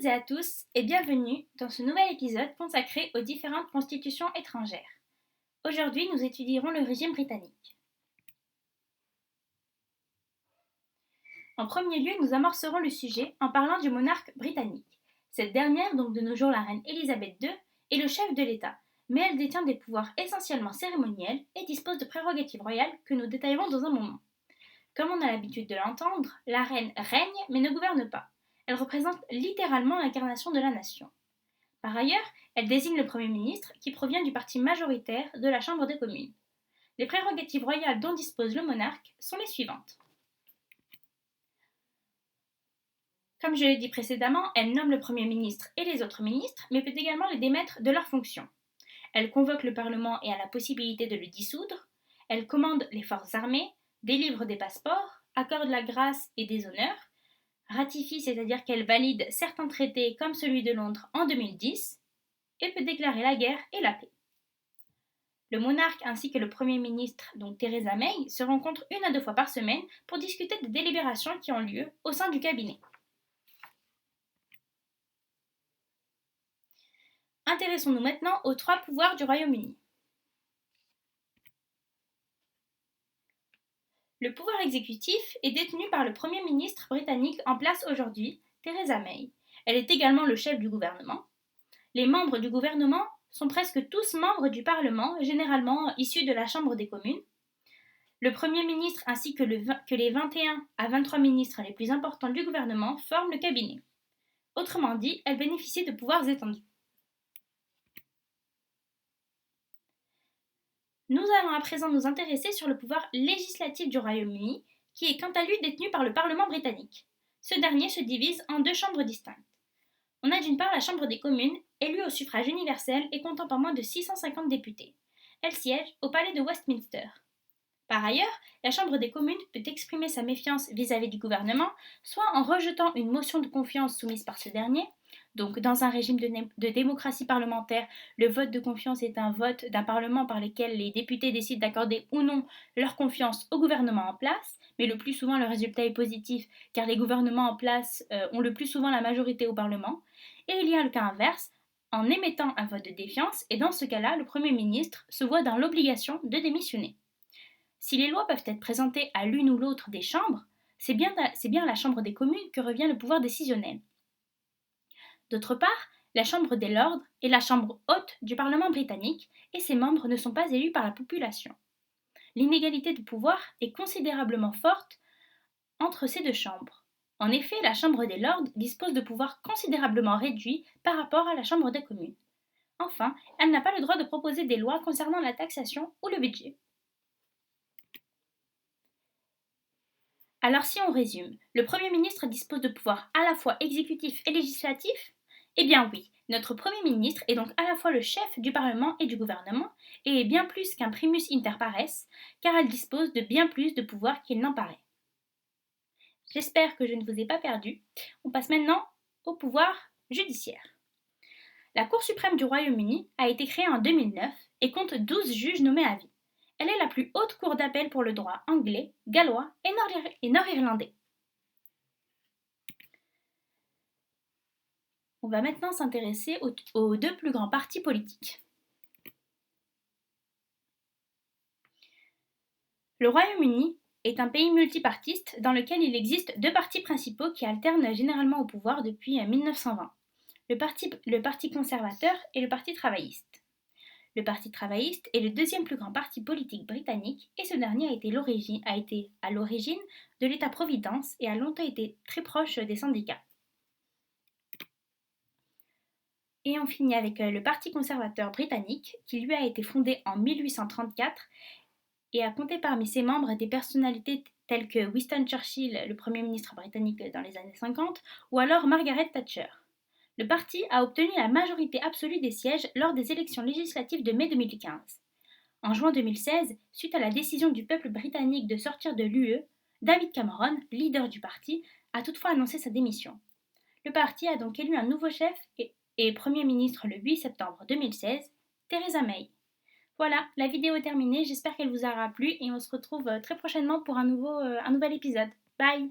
toutes et à tous et bienvenue dans ce nouvel épisode consacré aux différentes constitutions étrangères. Aujourd'hui, nous étudierons le régime britannique. En premier lieu, nous amorcerons le sujet en parlant du monarque britannique. Cette dernière, donc de nos jours la reine Elisabeth II, est le chef de l'État, mais elle détient des pouvoirs essentiellement cérémoniels et dispose de prérogatives royales que nous détaillerons dans un moment. Comme on a l'habitude de l'entendre, la reine règne mais ne gouverne pas. Elle représente littéralement l'incarnation de la nation. Par ailleurs, elle désigne le Premier ministre qui provient du parti majoritaire de la Chambre des communes. Les prérogatives royales dont dispose le monarque sont les suivantes. Comme je l'ai dit précédemment, elle nomme le Premier ministre et les autres ministres, mais peut également les démettre de leurs fonctions. Elle convoque le Parlement et a la possibilité de le dissoudre. Elle commande les forces armées, délivre des passeports, accorde la grâce et des honneurs, ratifie, c'est-à-dire qu'elle valide certains traités comme celui de Londres en 2010, et peut déclarer la guerre et la paix. Le monarque ainsi que le Premier ministre, donc Theresa May, se rencontrent 1 à 2 fois par semaine pour discuter des délibérations qui ont lieu au sein du cabinet. Intéressons-nous maintenant aux 3 pouvoirs du Royaume-Uni. Le pouvoir exécutif est détenu par le Premier ministre britannique en place aujourd'hui, Theresa May. Elle est également le chef du gouvernement. Les membres du gouvernement sont presque tous membres du Parlement, généralement issus de la Chambre des communes. Le Premier ministre ainsi que les 21 à 23 ministres les plus importants du gouvernement forment le cabinet. Autrement dit, elle bénéficie de pouvoirs étendus. Nous allons à présent nous intéresser sur le pouvoir législatif du Royaume-Uni, qui est quant à lui détenu par le Parlement britannique. Ce dernier se divise en 2 chambres distinctes. On a d'une part la Chambre des communes, élue au suffrage universel et comptant pas moins de 650 députés. Elle siège au palais de Westminster. Par ailleurs, la Chambre des communes peut exprimer sa méfiance vis-à-vis du gouvernement, soit en rejetant une motion de confiance soumise par ce dernier. Donc, dans un régime de démocratie parlementaire, le vote de confiance est un vote d'un parlement par lequel les députés décident d'accorder ou non leur confiance au gouvernement en place, mais le plus souvent le résultat est positif car les gouvernements en place ont le plus souvent la majorité au parlement. Et il y a le cas inverse, en émettant un vote de défiance, et dans ce cas-là, le Premier ministre se voit dans l'obligation de démissionner. Si les lois peuvent être présentées à l'une ou l'autre des chambres, c'est bien à la Chambre des communes que revient le pouvoir décisionnel. D'autre part, la Chambre des lords est la chambre haute du Parlement britannique et ses membres ne sont pas élus par la population. L'inégalité de pouvoir est considérablement forte entre ces 2 chambres. En effet, la Chambre des lords dispose de pouvoirs considérablement réduits par rapport à la Chambre des communes. Enfin, elle n'a pas le droit de proposer des lois concernant la taxation ou le budget. Alors si on résume, le Premier ministre dispose de pouvoirs à la fois exécutifs et législatifs? Eh bien oui, notre Premier ministre est donc à la fois le chef du Parlement et du gouvernement, et est bien plus qu'un primus inter pares, car elle dispose de bien plus de pouvoirs qu'il n'en paraît. J'espère que je ne vous ai pas perdu. On passe maintenant au pouvoir judiciaire. La Cour suprême du Royaume-Uni a été créée en 2009 et compte 12 juges nommés à vie. Elle est la plus haute cour d'appel pour le droit anglais, gallois et nord-irlandais. On va maintenant s'intéresser aux 2 plus grands partis politiques. Le Royaume-Uni est un pays multipartiste dans lequel il existe 2 partis principaux qui alternent généralement au pouvoir depuis 1920. Le parti conservateur et le Parti travailliste. Le Parti travailliste est le 2e plus grand parti politique britannique et ce dernier a été à l'origine de l'État-providence et a longtemps été très proche des syndicats. Et on finit avec le Parti conservateur britannique qui lui a été fondé en 1834 et a compté parmi ses membres des personnalités telles que Winston Churchill, le Premier ministre britannique dans les années 50, ou alors Margaret Thatcher. Le parti a obtenu la majorité absolue des sièges lors des élections législatives de mai 2015. En juin 2016, suite à la décision du peuple britannique de sortir de l'UE, David Cameron, leader du parti, a toutefois annoncé sa démission. Le parti a donc élu un nouveau chef et Premier ministre le 8 septembre 2016, Theresa May. Voilà, la vidéo est terminée, j'espère qu'elle vous aura plu et on se retrouve très prochainement pour un nouvel épisode. Bye!